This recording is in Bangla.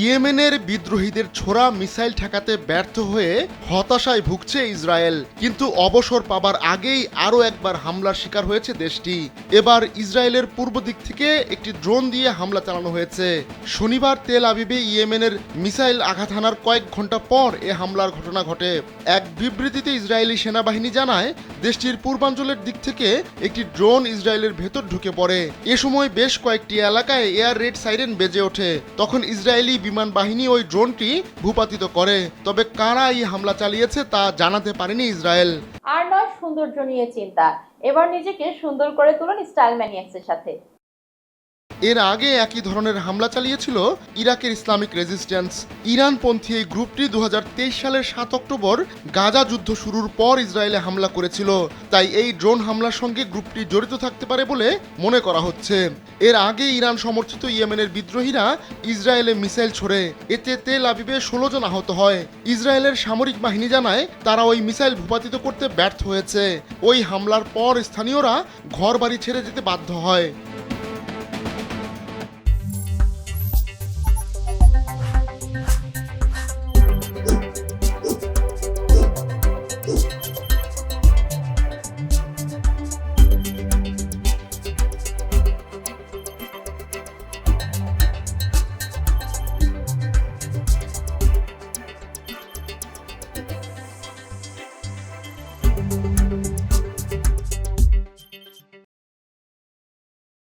ইয়েমেনের বিদ্রোহীদের ছোড়া মিসাইল ঠেকাতে ব্যর্থ হয়ে হতাশায় ভুগছে ইসরায়েল, কিন্তু অবসর পাবার আগেই আরও একবার হামলার শিকার হয়েছে দেশটি। এবার ইসরায়েলের পূর্ব দিক থেকে একটি ড্রোন দিয়ে হামলা চালানো হয়েছে। শনিবার তেল আবিবে ইয়েমেনের মিসাইল আঘাত হানার কয়েক ঘন্টা পর এ হামলার ঘটনা ঘটে। এক বিবৃতিতে ইসরায়েলি সেনাবাহিনী জানায়, দেশটির পূর্বাঞ্চলের দিক থেকে একটি ড্রোন ইসরায়েলের ভেতর ঢুকে পড়ে। এ সময় বেশ কয়েকটি এলাকায় এয়ার রেড সাইরেন বেজে ওঠে। তখন ইসরায়েলি বিমান বাহিনী ওই ড্রোনটি ভূপাতিত করে। তবে কারা এই হামলা চালিয়েছে তা জানাতে পারেনি ইসরায়েল। আর নয় সৌন্দর্য নিয়ে চিন্তা, এবার নিজেকে সুন্দর করে তুলুন স্টাইল ম্যানিয়াক্সের সাথে। এর আগে একই ধরনের হামলা চালিয়েছিল ইরাকের ইসলামিক রেজিস্ট্যান্স। ইরানপন্থী এই গ্রুপটি 2023 সালের 7 অক্টোবর গাজা যুদ্ধ শুরুর পর ইসরায়েলে হামলা করেছিল। তাই এই ড্রোন হামলার সঙ্গে গ্রুপটি জড়িত থাকতে পারে বলে মনে করা হচ্ছে। এর আগে ইরান সমর্থিত ইয়েমেনের বিদ্রোহীরা ইসরায়েলে মিসাইল ছোড়ে। এতে তেল আবিবে 16 জন আহত হয়। ইসরায়েলের সামরিক বাহিনী জানায়, তারা ওই মিসাইল ভূপাতিত করতে ব্যর্থ হয়েছে। ওই হামলার পর স্থানীয়রা ঘরবাড়ি ছেড়ে যেতে বাধ্য হয়।